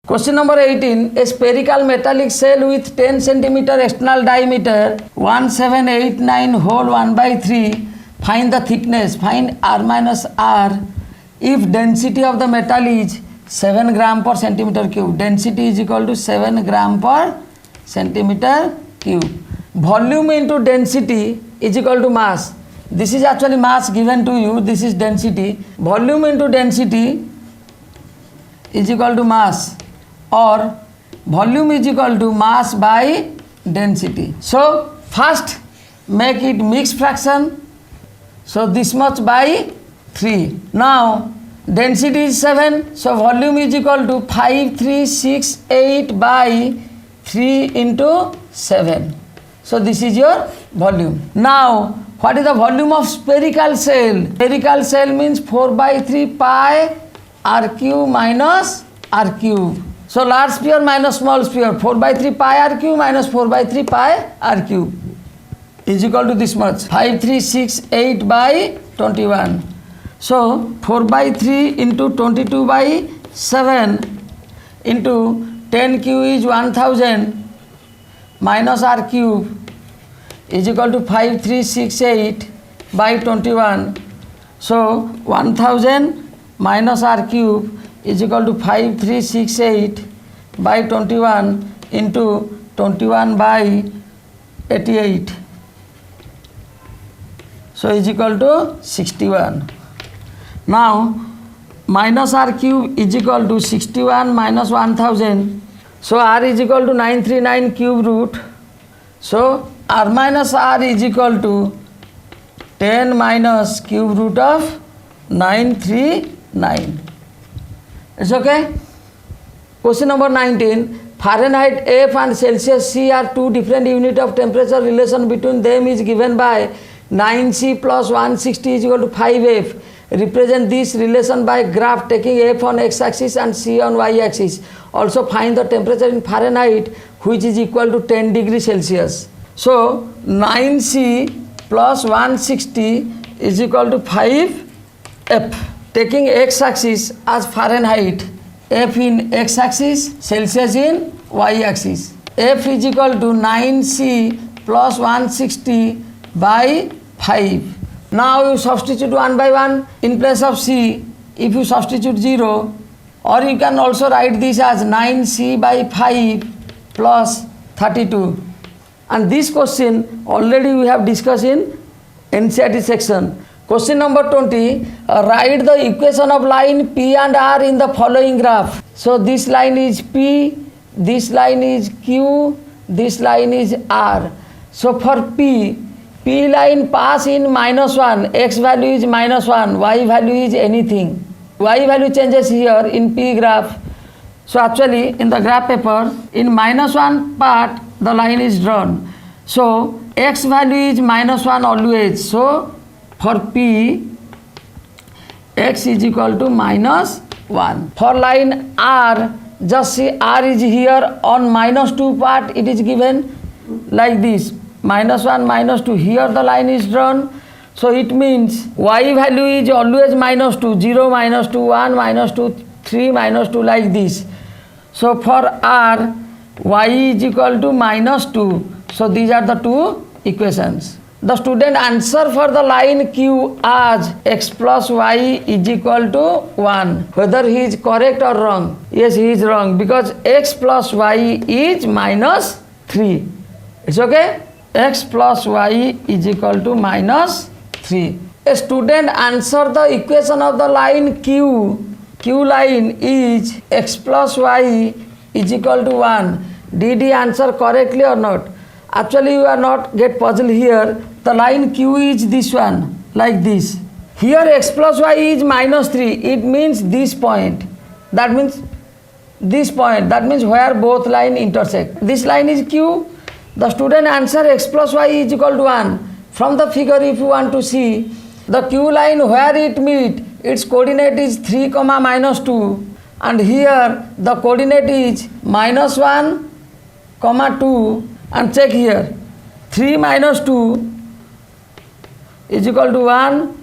Question number 18. A spherical metallic shell with 10 centimeter external diameter 1789 whole 1 by 3. Find the thickness. Find R minus R if density of the metal is 7 gram per centimeter cube. Density is equal to 7 gram per centimeter cube. Volume into density is equal to mass. This is actually mass given to you. This is density. Volume into density is equal to mass, or volume is equal to mass by density. So first make it mixed fraction. So this much by 3. Now density is 7. So volume is equal to 5368 by 3 into 7. So this is your volume. Now what is the volume of spherical shell? Spherical shell means 4 by 3 pi r cube minus r cube. So large sphere minus small sphere, 4 by 3 pi r cube minus 4 by 3 pi r cube is equal to this much, 5368 by 21. So 4 by 3 into 22 by 7 into 10 cube is 1000 minus r cube is equal to 5368 by 21. So 1000 minus r cube is equal to 5368 by 21 into 21 by 88. So is equal to 61. Now minus r cube is equal to 61 minus 1000. So r is equal to 939 cube root. So r minus r is equal to 10 minus cube root of 939. It's okay. Question number 19. Fahrenheit F and Celsius C are two different units of temperature. Relation between them is given by 9C plus 160 is equal to 5F. Represent this relation by graph taking F on x-axis and C on y-axis. Also find the temperature in Fahrenheit which is equal to 10 degrees Celsius. So 9C plus 160 is equal to 5F. Taking x-axis as Fahrenheit, F in x-axis, Celsius in y-axis. F is equal to 9C plus 160 by 5. Now you substitute 1 by 1 in place of C. If you substitute 0, or you can also write this as 9C by 5 plus 32. And this question already we have discussed in NCERT section. Question number 20. Write the equation of line P and R in the following graph. So this line is P, this line is Q, this line is R. So for P line pass in -1, x value is -1, y value is anything. Y value changes here in P graph. So actually in the graph paper, in -1 part the line is drawn. So x value is -1 always. So for P, x is equal to -1. For line R, just see R is here on -2 part, it is given like this. -1, -2, here the line is drawn. So it means y value is always -2, 0, -2, 1, -2, 3, -2 like this. So for R, y is equal to -2. So these are the two equations. The student answer for the line Q as x plus y is equal to 1. Whether he is correct or wrong? Yes, he is wrong because x plus y is -3. It's okay? X plus y is equal to -3. A student answer the equation of the line Q. Q line is x plus y is equal to 1. Did he answer correctly or not? Actually you are not get puzzled here. The line Q is this one, like this. Here x plus y is -3. It means this point. That means this point. That means where both line intersect. This line is Q. The student answer x plus y is equal to 1. From the figure if you want to see, the Q line where it meet, its coordinate is 3, -2. And here the coordinate is -1, 2. And check here, 3 -2 is equal to 1,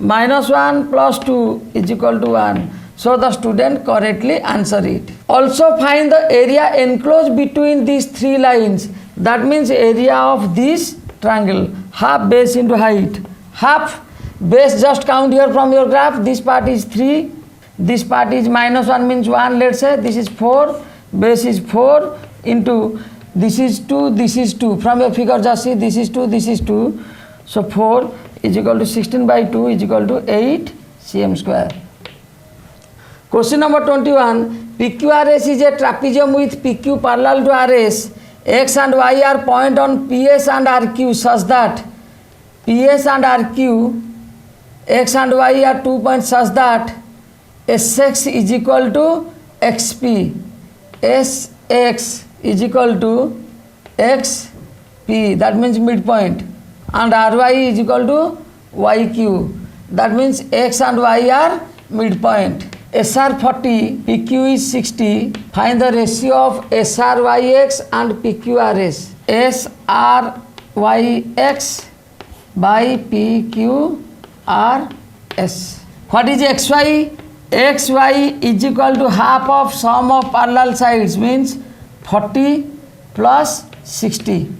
-1 plus 2 is equal to 1. So the student correctly answer it. Also find the area enclosed between these three lines. That means area of this triangle. Half base into height. Half base, just count here from your graph. This part is 3. This part is -1 means 1, let's say. This is 4. Base is 4 into this is 2, this is 2. From your figure just see this is 2, this is 2. So 4 is equal to 16 by 2 is equal to 8 cm square. Question number 21. PQRS is a trapezium with PQ parallel to RS. X and Y are point on PS and RQ such that PS and RQ, X and Y are 2 points such that Sx is equal to XP. Sx is equal to XP, that means midpoint, and Ry is equal to YQ, that means X and Y are midpoint. SR 40, PQ is 60. Find the ratio of SRYX and PQRS. SRYX by PQRS. What is XY? XY is equal to half of sum of parallel sides, means 40 plus 60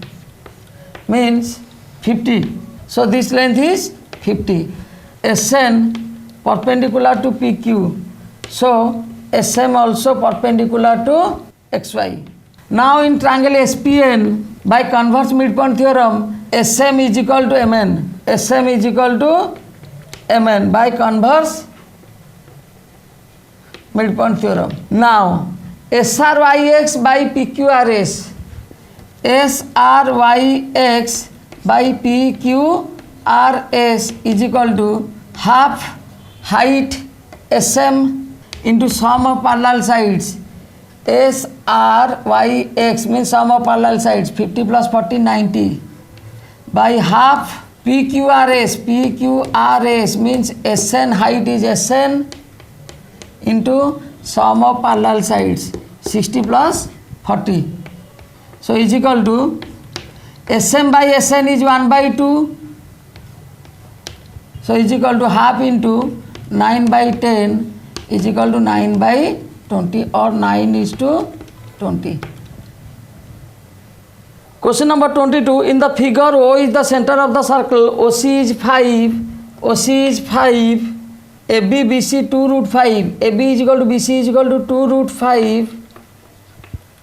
means 50. So this length is 50. SN perpendicular to PQ. So SM also perpendicular to XY. Now in triangle SPN, by converse midpoint theorem, SM is equal to MN. SM is equal to MN by converse midpoint theorem. Now SRYX by PQRS. SRYX by PQRS is equal to half height SM into sum of parallel sides. SRYX means sum of parallel sides, 50 plus 40, 90, by half PQRS. PQRS means SN, height is SN into sum of parallel sides, 60 plus 40. So is equal to SM by SN is 1 by 2. So is equal to half into 9 by 10 is equal to 9 by 20, or 9 is to 20. Question number 22. In the figure, O is the center of the circle, OC is 5, OC is 5, AB, BC 2 root 5, AB is equal to BC is equal to 2 root 5.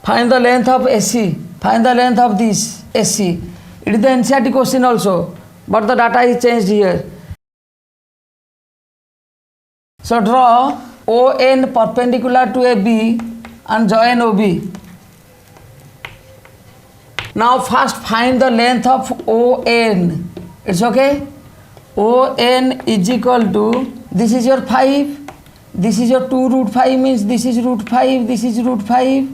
Find the length of AC, find the length of this AC. It is the NCERT question also, but the data is changed here. So draw ON perpendicular to AB and join OB. Now first find the length of ON. It's okay? ON is equal to, this is your 5, this is your 2 root 5 means this is root 5, this is root 5.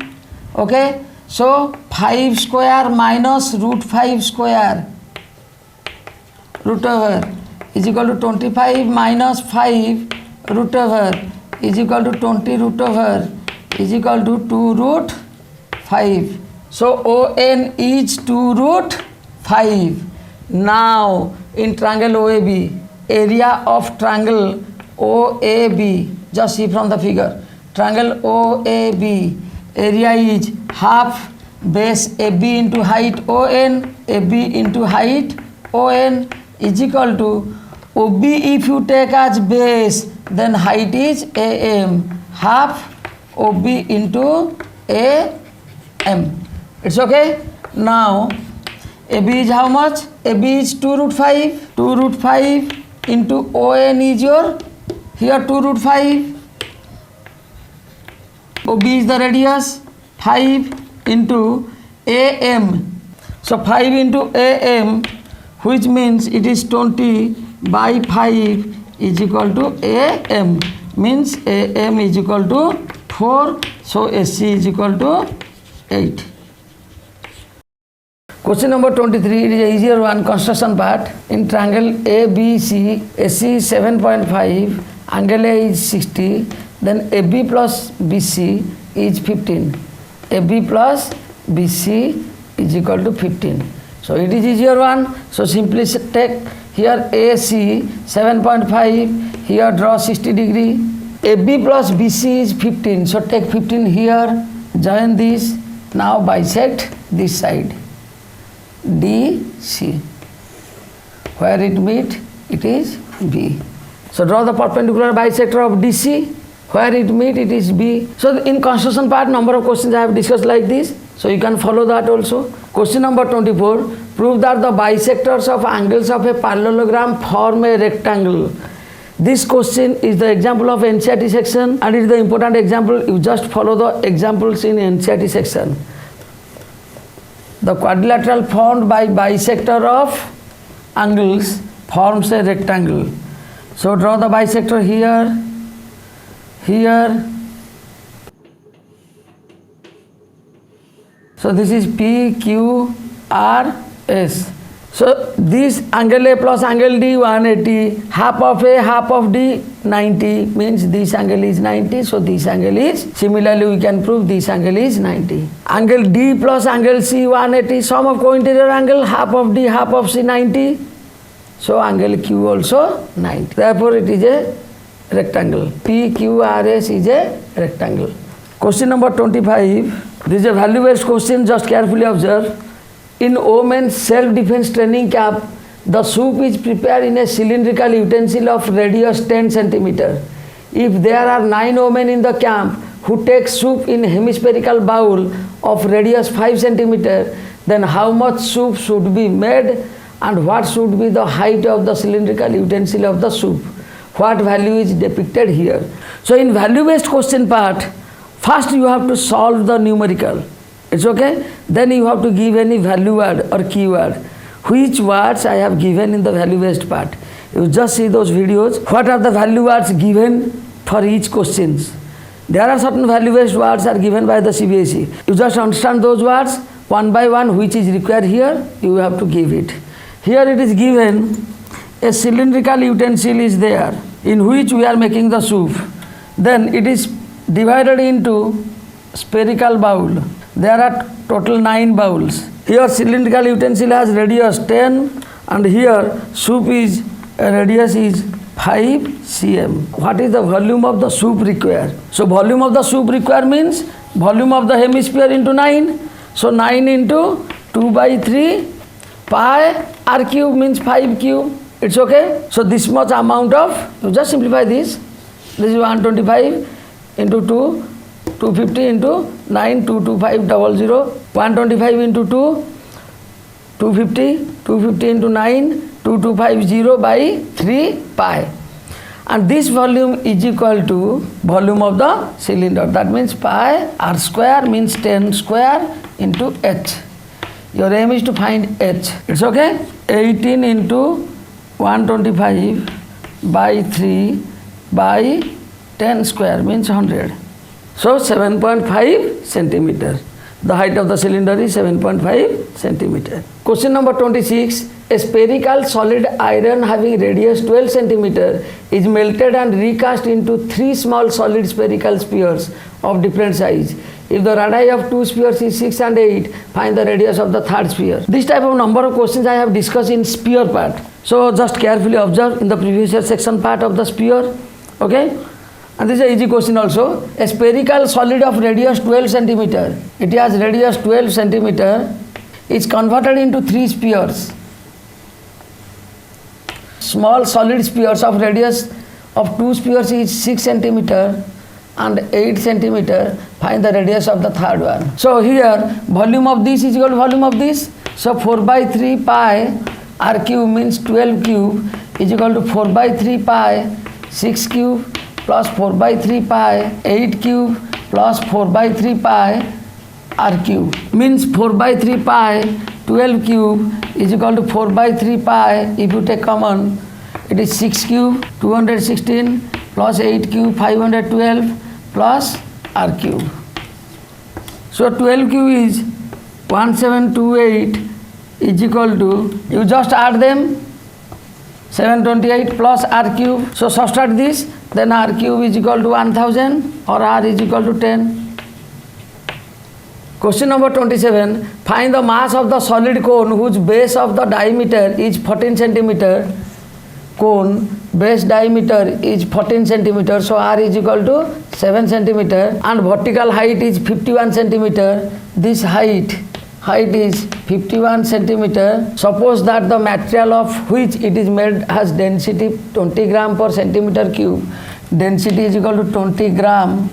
Okay? So 5 square minus root 5 square root over is equal to 25 minus 5 root over is equal to 20 root over is equal to 2 root 5. So ON is 2 root 5. Now in triangle OAB, area of triangle OAB, just see from the figure, triangle OAB, area is half base AB into height ON, AB into height ON is equal to OB. If you take as base, then height is AM, half OB into AM. It's okay? Now AB is how much? AB is 2 root 5. 2 root 5 into ON is your, here 2 root 5. OB is the radius, 5 into AM. So 5 into AM, which means it is 20 by 5 is equal to AM, means AM is equal to 4. So AC is equal to 8. Question number 23, it is a easier one, construction part. In triangle ABC, AC is 7.5, angle A is 60, then AB plus BC is 15. AB plus BC is equal to 15. So it is easier one. So simply take here AC 7.5, here draw 60 degree, AB plus BC is 15. So take 15 here, join this, now bisect this side, DC. Where it meet, it is B. So draw the perpendicular bisector of DC. Where it meet, it is B. So in construction part, number of questions I have discussed like this. So you can follow that also. Question number 24. Prove that the bisectors of angles of a parallelogram form a rectangle. This question is the example of NCERT section and it is the important example. You just follow the examples in NCERT section. The quadrilateral formed by bisector of angles forms a rectangle. So draw the bisector here, here. So this is P, Q, R, S. So this angle A plus angle D 180, half of A, half of D 90, means this angle is 90, so this angle is, similarly we can prove this angle is 90. Angle D plus angle C 180, sum of co-interior angle, half of D, half of C 90, so angle Q also 90. Therefore it is a rectangle. PQRS is a rectangle. Question number 25. This is a value-based question, just carefully observe. In women's self-defense training camp, the soup is prepared in a cylindrical utensil of radius 10 cm. If there are 9 women in the camp who take soup in hemispherical bowl of radius 5 cm, then how much soup should be made and what should be the height of the cylindrical utensil of the soup? What value is depicted here? So in value-based question part, first you have to solve the numerical. It's okay? Then you have to give any value word or keyword. Which words I have given in the value-based part. You just see those videos. What are the value words given for each questions? There are certain value-based words are given by the CBSE. You just understand those words one by one, which is required here, you have to give it. Here it is given, a cylindrical utensil is there, in which we are making the soup. Then it is divided into spherical bowl. There are total 9 bowls. Here cylindrical utensil has radius 10 and here soup is radius is 5 cm. What is the volume of the soup required? So volume of the soup required means volume of the hemisphere into 9. So 9 into 2 by 3 pi r cube means 5 cube. It's okay. So this much amount of, you just simplify this. This is 125 into 2. 250 into 9, 22500, 125 into 2, 250, 250 into 9, 2250 by 3 pi. And this volume is equal to volume of the cylinder. That means pi r square means 10 square into h. Your aim is to find h. It's okay? 18 into 125 by 3 by 10 square means 100. So 7.5 centimeter. The height of the cylinder is 7.5 centimeter. Question number 26. A spherical solid iron having radius 12 centimeter is melted and recast into 3 small solid spherical spheres of different size. If the radii of 2 spheres is 6 and 8, find the radius of the third sphere. This type of number of questions I have discussed in sphere part. So just carefully observe in the previous year section part of the sphere. Okay? And this is an easy question also. A spherical solid of radius 12 centimeter. It has radius 12 centimeter. Is converted into 3 spheres. Small solid spheres of radius of 2 spheres is 6 centimeter and 8 centimeter. Find the radius of the third one. So here volume of this is equal to volume of this. So 4 by 3 pi r cube means 12 cube is equal to 4 by 3 pi 6 cube plus 4 by 3 pi 8 cube plus 4 by 3 pi r cube means 4 by 3 pi 12 cube is equal to 4 by 3 pi. If you take common, it is 6 cube 216 plus 8 cube 512 plus r cube. So 12 cube is 1728 is equal to, you just add them, 728 plus r cube. So subtract this, then r cube is equal to 1000 or r is equal to 10. Question number 27. Find the mass of the solid cone whose base of the diameter is 14 centimeter. cone base diameter is 14 centimeter, so R is equal to 7 centimeter, and vertical height is 51 centimeter. This height is 51 centimeter. Suppose that the material of which it is made has density 20 gram per centimeter cube. Density is equal to 20 gram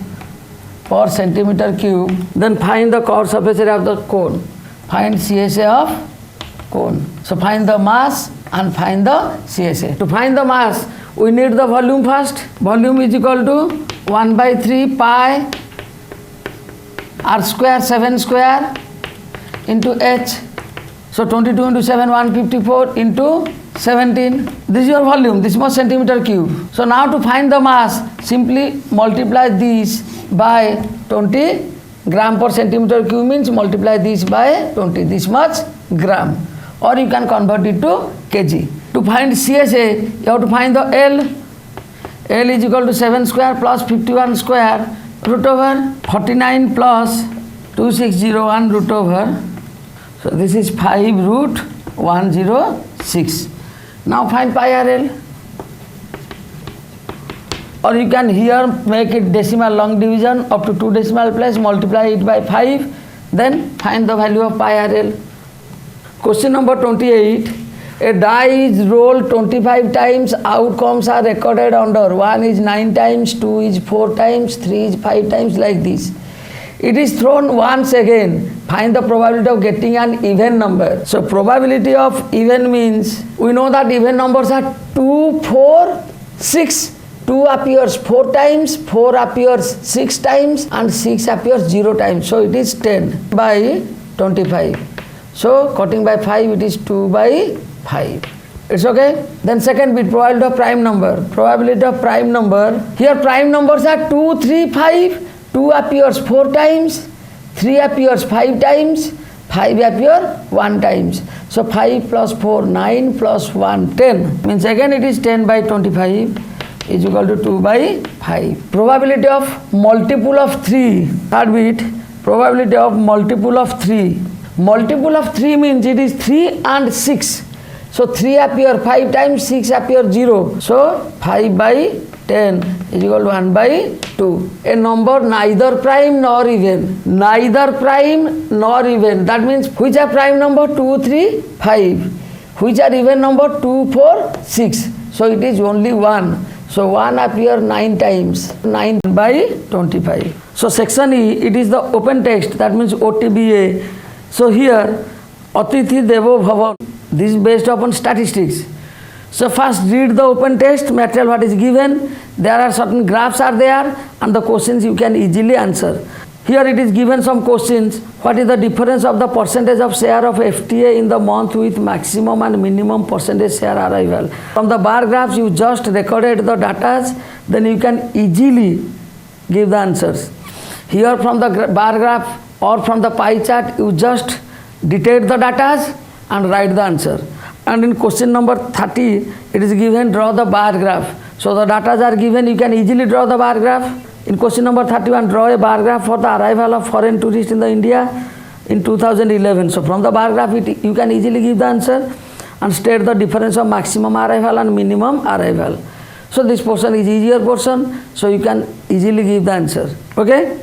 per centimeter cube. Then find the curved surface area of the cone. Find CSA of cone. So find the mass and find the CSA. To find the mass, we need the volume first. Volume is equal to 1 by 3 pi r square 7 square into h. So 22 into 7, 154 into 17. This is your volume. This is centimeter cube. So now to find the mass, simply multiply this by 20 gram per centimeter cube, means multiply this by 20. This much gram. Or you can convert it to kg. To find CSA, you have to find the L. L is equal to 7 square plus 51 square root over 49 plus 2601 root over. So this is 5 root 106. Now find pi RL. Or you can here make it decimal long division up to 2 decimal place, multiply it by 5, then find the value of pi RL. Question number 28. A die is rolled 25 times, outcomes are recorded under. 1 is 9 times, 2 is 4 times, 3 is 5 times, like this. It is thrown once again. Find the probability of getting an even number. So probability of even means, we know that even numbers are 2, 4, 6. 2 appears 4 times, 4 appears 6 times, and 6 appears 0 times. So it is 10 by 25. So cutting by 5, it is 2 by 5. It's okay? Then second bit, probability of prime number. Probability of prime number. Here prime numbers are 2, 3, 5. 2 appears 4 times, 3 appears 5 times, 5 appears 1 times. So 5 plus 4, 9 plus 1, 10. Means again it is 10 by 25 is equal to 2 by 5. Probability of multiple of 3. Third bit, probability of multiple of 3. Multiple of 3 means it is 3 and 6. So 3 appear 5 times, 6 appear 0. So 5 by 10 is equal to 1 by 2. A number neither prime nor even. Neither prime nor even. That means which are prime number? 2, 3, 5. Which are even number? 2, 4, 6. So it is only 1. So 1 appear 9 times. 9 by 25. So section E, it is the open text. That means OTBA. So here, Atithi Devo Bhava. This is based upon statistics. So first read the open text, material what is given. There are certain graphs are there and the questions you can easily answer. Here it is given some questions. What is the difference of the percentage of share of FTA in the month with maximum and minimum percentage share arrival? From the bar graphs you just recorded the data, then you can easily give the answers. Here from the bar graph or from the pie chart you just dictate the data and write the answer. And in question number 30, it is given draw the bar graph. So the data are given, you can easily draw the bar graph. In question number 31, draw a bar graph for the arrival of foreign tourists in the India in 2011. So from the bar graph, you can easily give the answer and state the difference of maximum arrival and minimum arrival. So this portion is easier portion, so you can easily give the answer. Okay?